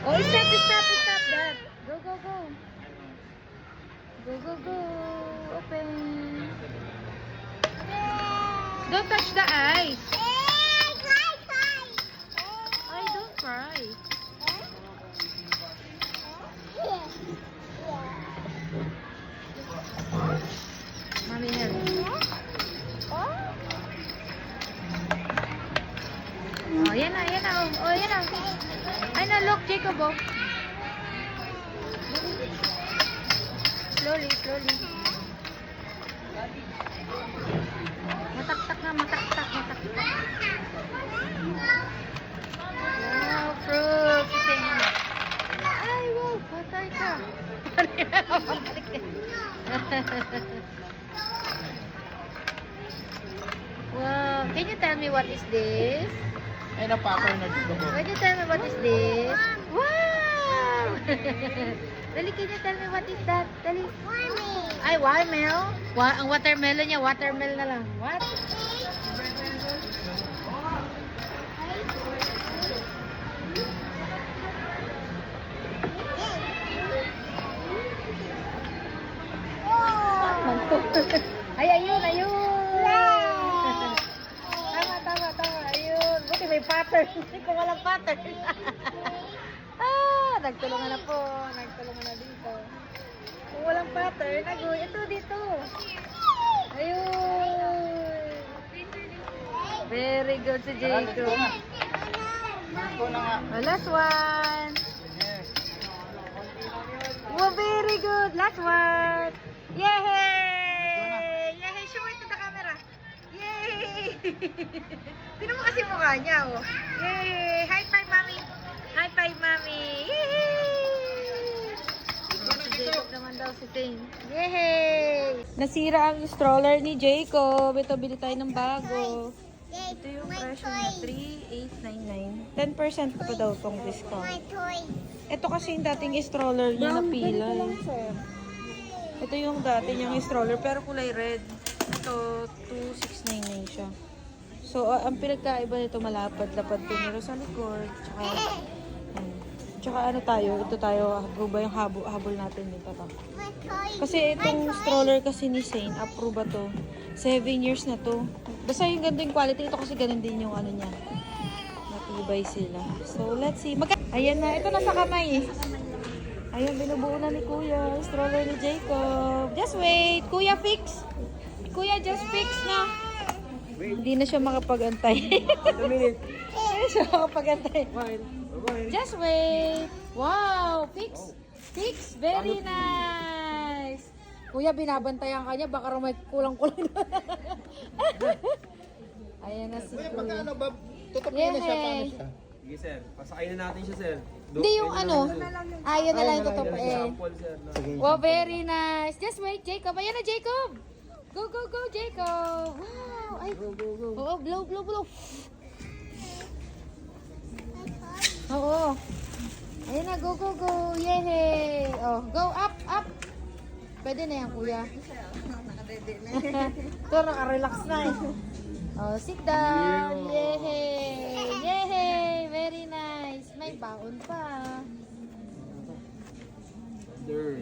Oh, stop, Dad. Go, go, go. Go, go, go. Open. Don't touch the ice. I don't cry. Mommy, help. Oh, yan na, yan na. Oh, yan na. Ay na, look, Jacob, oh. Slowly, slowly. Mataktak na, mataktak, mataktak. Wow, fruit. Ay, wow, patay ka. Wow, can you tell me what is this? Ay, napapay na dito ko. Can you tell me what is this? Wow! Dali, can you tell me what is that? Dali. Ay, watermelon? Ang watermelon niya, watermelon na lang. What? Ay, ayun, ayun! Tama, ayun. Buti may pattern. Kung walang pattern. Nagtulungan na po. Nagtulungan na dito. Kung walang pattern, ito dito. Ayun. Very good si Jacob. Last one. Wow, very good. Last one. Yay! Yay! Show it to the camera. Yay! Tinan mo kasi mukha niya, oh. Yay! High five, Mami! High five, Mami! Yay! Si Jacob naman daw si Ting. Yay! Nasira ang stroller ni Jacob. Ito, bili tayo ng bago. Ito yung presyo niya, 3,899. 10% pa daw tong discount. Ito kasi yung dating stroller niya na pilay. Ito yung dati niyang stroller pero kulay red. Ito, 2,699 siya. So, ang pinagkaiba nito malapad-lapad piniro sa likod. Tsaka ano tayo, ito tayo, approve yung habol natin dito. Kasi itong stroller kasi ni Saint, approve ba to? 7 years na to. Basta yung ganda yung quality, ito kasi ganun din yung ano niya. Matibay sila. So, let's see. Ayan na, ito nasa kamay eh. Ayun, binubuo na ni Kuya. Stroller ni Jacob. Just wait. Kuya, fix. Kuya, just fix na. Hindi na siya makapag-antay. 2 minutes. Hindi na siya makapag-antay. Just wait. Wow, fix. Fix. Very nice. Kuya, binabantayan ka niya. Baka may kulang-kulang na. Ayan na si Kuya, Kuya. pagka ano ba, tutupin na siya, paano siya? Sige sir, pasakayin na natin siya sir. Hindi yung ano. Ayun na lang yung totoo eh. Sample sir. No? Sige. Wow, very nice. Just wait, Jacob. Ayan na, Jacob. Go, go, go, Jacob. Wow. Ay. Go, go, go. Oo, blow, blow, blow. Oo. Ayan na, go, go, go. Yay. Oh, go up, up. Pwede na yan, kuya. Ito, naka-relax na eh. Oh, sit down. Yay. Yay. Very nice. May baon pa. Sir.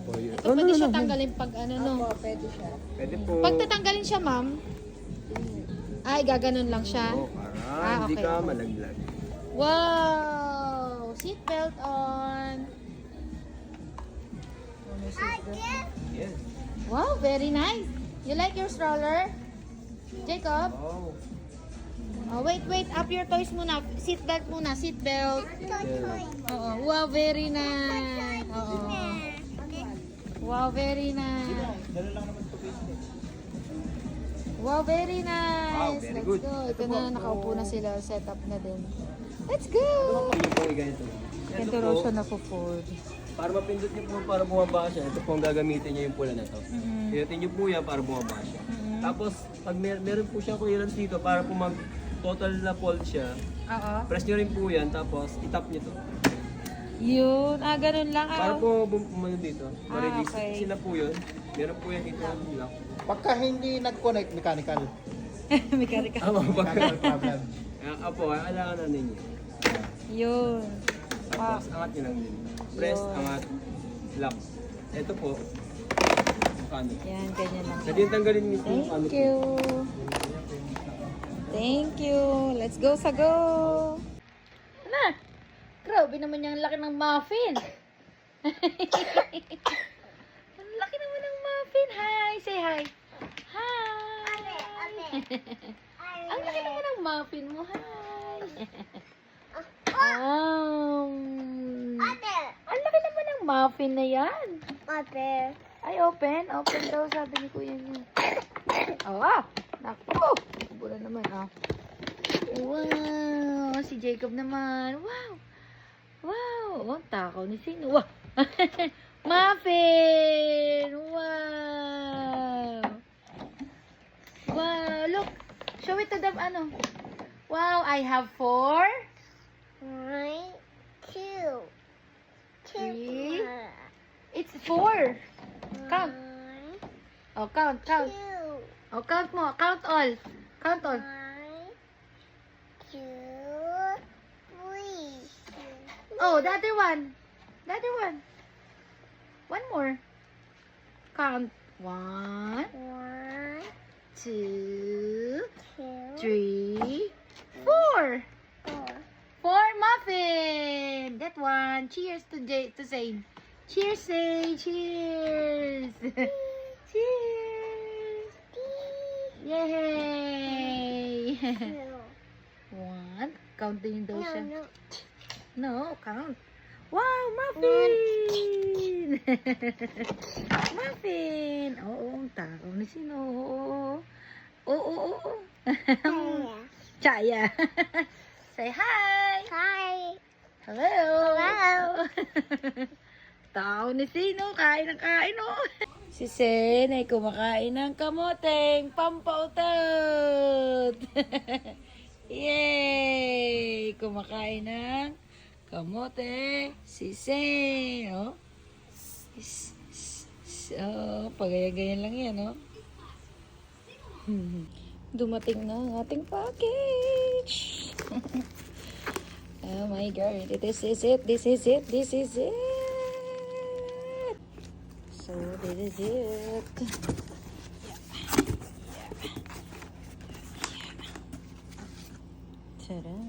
Ito, pwede siya tanggalin pag ano, no? Pwede po. Pag tatanggalin siya, ma'am, ay, gaganon lang siya. Oh, para hindi okay. ka malaglag. Wow! Seatbelt on. Yes. Wow, very nice. You like your stroller? Jacob? Oh. Oh, wait. Up your toys muna. Seatbelt muna. Seatbelt. Oo. Wow, very nice. Oo. Wow, very nice. Dalo lang naman ito business. Wow, very nice. Wow, very Let's good. go. Ito na, nakaupo na sila. Set up na din. Let's go! Ito po ganito. Ito raw siya na-forward. Para mapindot niyo po para bumaba siya, ito po ang gagamitin niyo yung pula na to. Mm-hmm. Pinutin niyo po yan para bumaba siya. Tapos, pag meron po siyang clearance dito, para po mag-total na fold siya, Oo. press niyo rin po yan, tapos itap niyo to. Yun. Ganun lang. Para po bumano dito, ma-release. okay. Sila po yun. Meron po yan dito ang lock. Pagka hindi nag-connect, mechanical. Mechanical. Ama, Mechanical problem. Apo, kailangan na ninyo. Yun. Tapos, angat nyo lang din. Press, Yun. angat, lock. Ito po, mukano. Yan, ganyan lang. Pwede yung tanggalin mismo yung ano Thank po. you. Thank you. Let's go sa go. Na, grabe naman yung laki ng muffin. Ang laki naman ng muffin. Hi, say hi. Hi. Ang laki naman ng muffin mo. Hi. Ang laki naman ng muffin na yan. Ay, open. Open daw, sabi ni Kuya niya. Oh, naku. Bula naman, Wow. Si Jacob naman. Wow. Wow. Oh, takaw ni Sino. Wow. Muffin. Wow. Wow. Look. Show it to them, Wow, I have 4. 3. It's 4. Count. Oh, count. Oh, count mo. Count all. Count all. Oh, the other one. The other one. One more. Count. 1, 2, 3, 4. 4 muffin. That one. Cheers to Zane. Cheers, Zane. Cheers. Cheers. Yay. 1. Counting daw siya. No, count. Wow, muffin! Muffin! Oo, ang takaw ni Sino. Oo. Chaya. Say hi! Hello! Tao ni Sino, kain ng kain, Si Sen ay kumakain ng kamoteng pampautot. Yay! Kumakain ng kamote, si Sen, pagaya-ganyan lang yan, Dumating na ang ating package. Oh my God, this is it. So, this is it. Ta-da!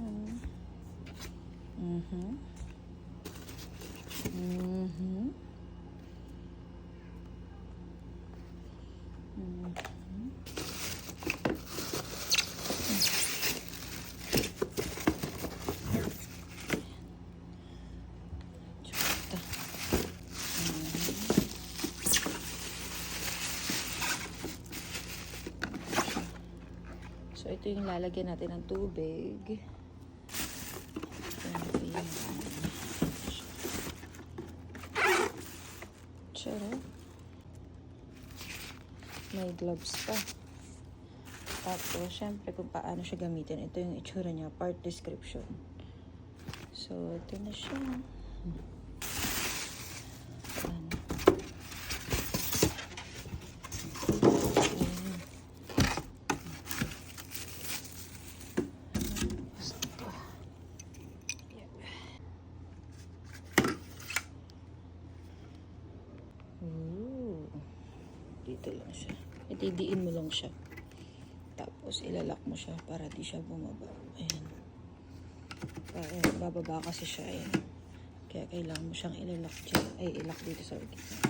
So, ito yung lalagyan natin ng tubig. Tsara. May gloves pa. Tapos, syempre, kung paano siya gamitin. Ito yung itsura niya, part description. So, ito na siya. Dito lang siya. Itidiin mo lang siya. Tapos, ilalak mo siya para di siya bumaba. Ayan. Para bababa kasi siya. Ayan. Kaya kailangan mo siyang ilalak dyan. Ay, ilak dito sa gitna.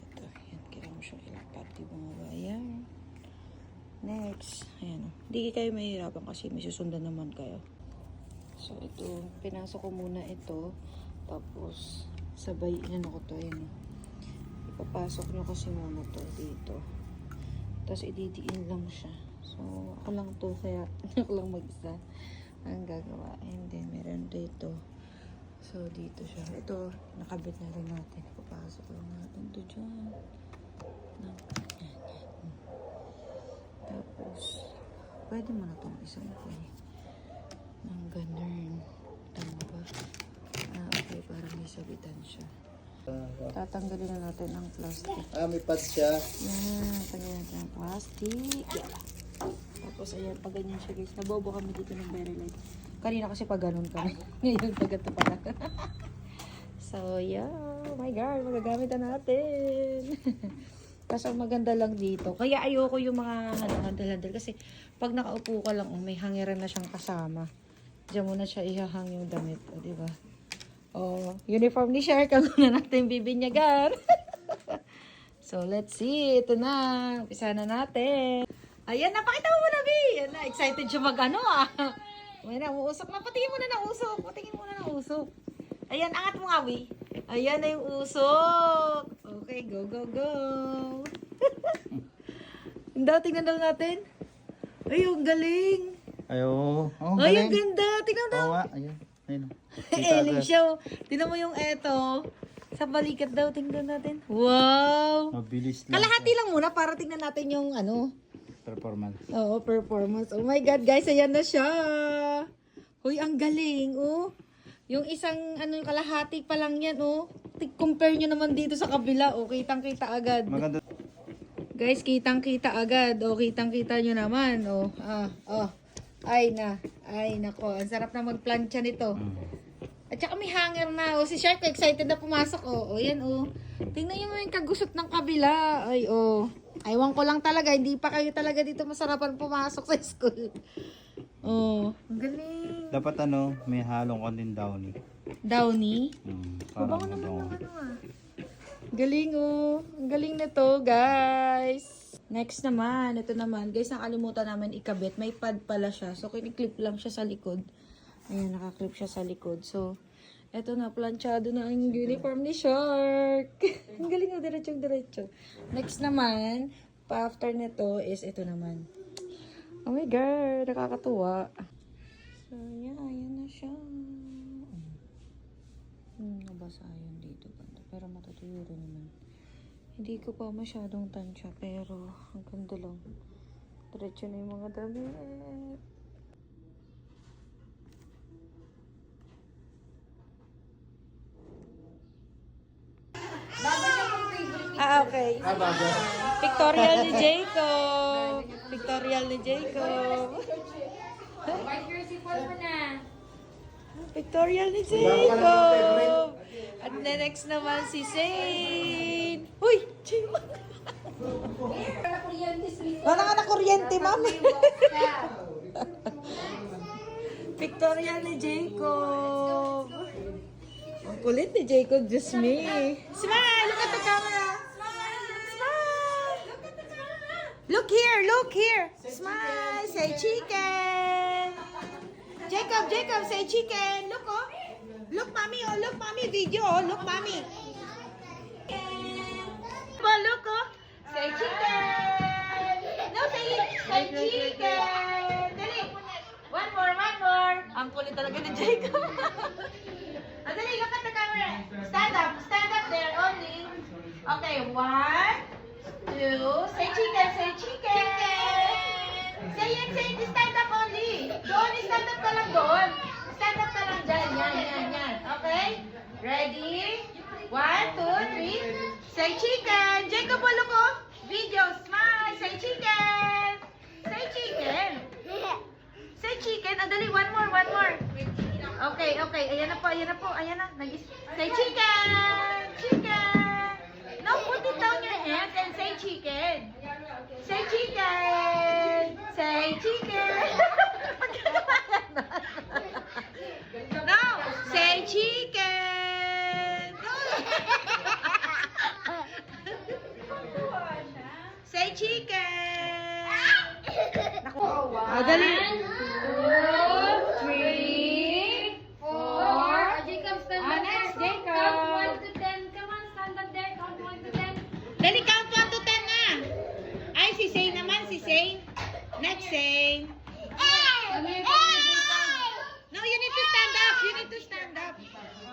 Ito. Ayan. Kailangan mo siyang ilak para di bumaba. Ayan. Next. Ayan. Hindi kayo mahirapan kasi may susundan naman kayo. So, ito. Pinasok ko muna ito. Tapos, sabay, ko to. Ayan. Ipapasok nyo kasi muna to dito. Tapos ididiin lang siya. So, ako lang to. Kaya ako lang mag-isa ang gagawa. And then, meron dito. So, dito siya. Ito, nakabit na rin natin. Ipapasok lang natin to dyan. Tapos, pwede mo na itong isang ng ganun. Tama ba? Okay. Parang may sabitan siya. Tatanggalin na natin ang plastic. May pad siya. Yan, tanggalin natin ang plastic. Yeah. Tapos, ayan, pag ganyan siya guys. Nabobo kami dito ng very light. Kanina kasi pag ganun kami. Ngayon pag ito pala. So, yeah. Oh my God, magagamit na natin. Kaso maganda lang dito. Kaya ayoko yung mga handle-handle. Kasi pag nakaupo ka lang, may hangiran na siyang kasama. Diyan mo na siya ihahang yung damit. O, diba? Oh, uniform ni Shark. Ang una natin bibinyagan. So, let's see. Ito na. Umpisa na natin. Ayan, napakita mo muna, B. Ayan na. Excited siya mag-ano, ah. Ayan na, uusok na. Patingin mo na ng usok. Patingin mo na ng usok. Ayan, angat mo nga, B. Ayan na yung usok. Okay, go, go, go. Hindi, tingnan daw natin. Ay, ang galing. Ayo. Oh, Ay, ang ganda. Tingnan daw. Oo nga, ayun. Ayun. Ellie show. Tingnan mo yung eto. Sa balikat daw, tingnan natin. Wow! Mabilis lang. Kalahati lang muna para tingnan natin yung ano. Performance. Oo, performance. Oh my God, guys, ayan na siya. Hoy, ang galing, oh. Yung isang, ano, kalahati pa lang yan, oh. Compare nyo naman dito sa kabila, oh. Kitang-kita agad. Maganda. Guys, kitang-kita agad. Oh, kitang-kita nyo naman, oh. Ay, nako. Ang sarap na magplancha nito. At saka may hanger na. O, si Shark excited na pumasok. O, yan, o. Tingnan nyo yung kagusot ng kabila. Ay, o. Aywan ko lang talaga. Hindi pa kayo talaga dito masarapan pumasok sa school. O, ang galing. Dapat may halong konting downy. Downy? Parang naman ano. ng ano, ah. Galing, o. Ang galing na to, guys. Next naman, ito naman. Guys, nakalimutan namin ikabit. May pad pala siya. So, kiniklip lang siya sa likod. Ayan, nakaklip siya sa likod. So, eto na, planchado na ang uniform ni Shark. Ang galing na, diretso-diretso. Next naman, pa-after nito is ito naman. Oh my God, nakakatuwa. So, yeah, ayan na siya. Nabasa yun dito. Pero matutuyo rin naman. Hindi ko pa masyadong tansya, pero ang ganda lang. Diretso na yung mga damit. Okay. Pictorial ni Jacob. Pictorial ni Jacob. Pictorial ni Jacob. At next naman si Zane. Uy! Wala ka na kuryente, mami. Pictorial ni Jacob. Ang kulit ni Jacob, just me. Smile! Look at the camera. Smile! Look at the camera. Look here, look here. Smile, say chicken. Jacob, say chicken. Look, oh. Look, mommy, video, oh. Look, mommy. Oh, look, oh. Say chicken. No, say chicken. Dali. One more. Ang kulit talaga ni Jacob. Dali, look at the camera. Stand up there only. Okay, 1, 2. Say chicken. Say it, stand up only. Doon, stand up ka lang doon. Stand up ka lang dyan. Yan. Okay? Ready? 1, 2, 3. Say chicken. Jacob, look, oh. Video, smile. Say chicken. Say chicken. Dali, one more. Okay. Ayan na po. Say chicken. No, put it down your hands and say chicken. Say chicken. No, say chicken. Say chicken. Naku. Dali. 1, 2, 3, 4. Jacob, stand up Next, there. Jacob. Count 1 to 10. Come on, stand up there. Count 1 to 10. Dali, count 1 to 10 na. Ay, si Zane naman, si Zane. Next, Zane. Come here, Jacob. No, you need to stand up.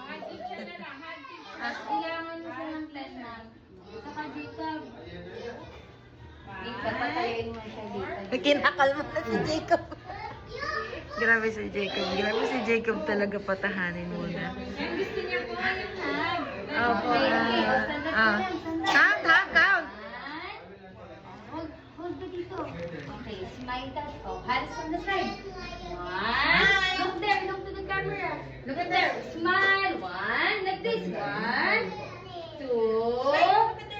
Hard teacher na lang. Hard teacher. Kailangan mo siya ng 10 na. Saka Jacob. Jacob, patayin mo siya dito. Kinakalma na si Jacob. Grabe si Jacob talaga, patahanin muna. Yan, gusto niya po yung hug. Opo. Stand up ka lang. Count. Hold mo dito. Okay, smile touch. Oh, hands from the side. One. Look there. Look to the camera. Look at there. Smile. One. Like this. One. Two.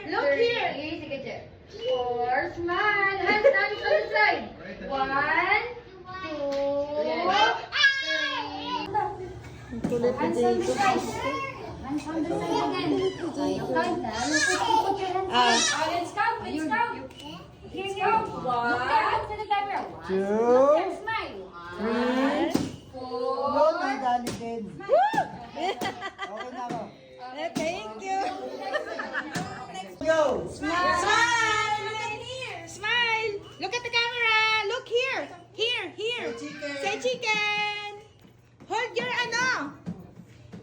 Look here. Sige, check. Four. Smile. Hands on the side. One. Two. Three. Ang kulit ni Hands on the Jacob. side. Hands on the side again. Count na. Put your hands Ah. Let's count. Let's count. Here you go. One. Look to the camera. One. Two. Look there. Smile. One. Four. Yun, ang dali din. Okay na ako. Thank you. Go! Smile! Look at here! Smile! Look at the camera! Look here! Here! Here! Say chicken! Hold your ano!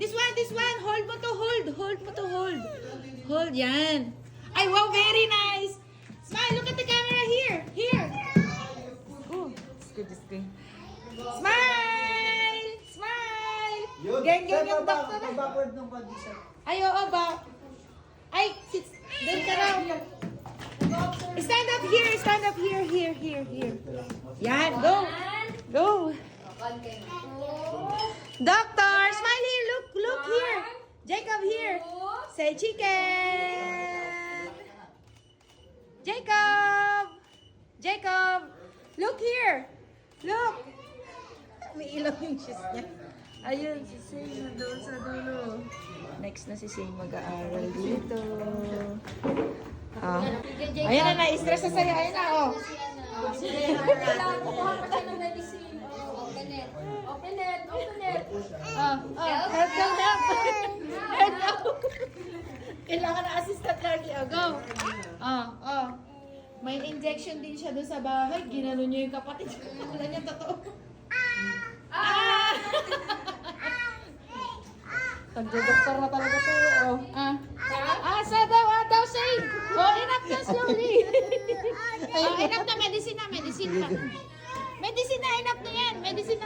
This one! This one! Hold mo to hold! Hold mo to hold! Hold yan! Ay, wow! Very nice! Smile! Look at the camera here! Here! Oh, it's good. Smile! Smile! Geng yung doktor na. Backward ng condition. Ay, oo ba? Ay, doon ka raw. Stand up here, here. Yan, go. Go. Doctor, smile here, look here. Jacob here. Say chicken. Jacob, look here. Look. May ilaw yung shoes niya. Ayun, si Sing na doon sa dulo. Next na si Sing mag-aaral dito. Ah. Ayan na, na-stress na sa'yo. Ayan na, oh. Kailangan kukuha pa tayo ng medicine. Open it. Head down up. Head down. Kailangan na assistant lagi. Oh, go. May injection din siya doon sa bahay. Ginano niya yung kapatid. Wala niya totoo. Nagdodoktor na talaga to. Oh. Sa daw, say. Oh, enough na slowly. Enough na, medicine pa. Medicine na, enough na yan. Medicine.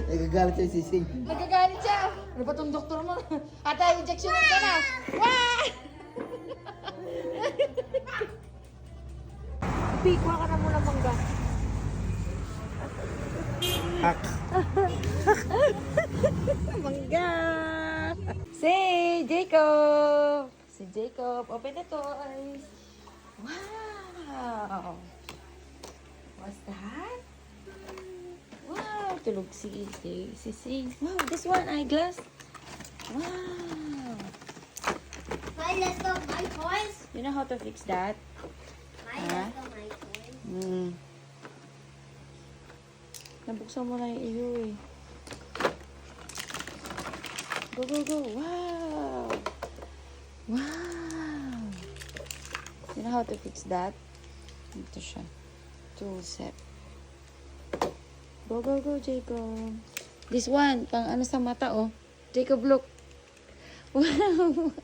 Nagagalit siya si Sing. Nagagalit siya. Ano ba tong doktor mo? Ata, injection ka na. Wah! Kuha ka na muna mangga. Hak. Mangga! Say, Jacob! Si Jacob, open the toys. Wow! What's that? Wow! Tulog si Sing. Wow, this one, eyeglass. Wow! Mine, let's go, my toys. You know how to fix that? Mine, let's go, my toys. Nabuksan mo na yung iyo eh. Go. Wow! Wow! You know how to fix that? Ito siya. Tool set. Go, Jacob. This one, pang ano sa mata, oh. Jacob, look. Wow!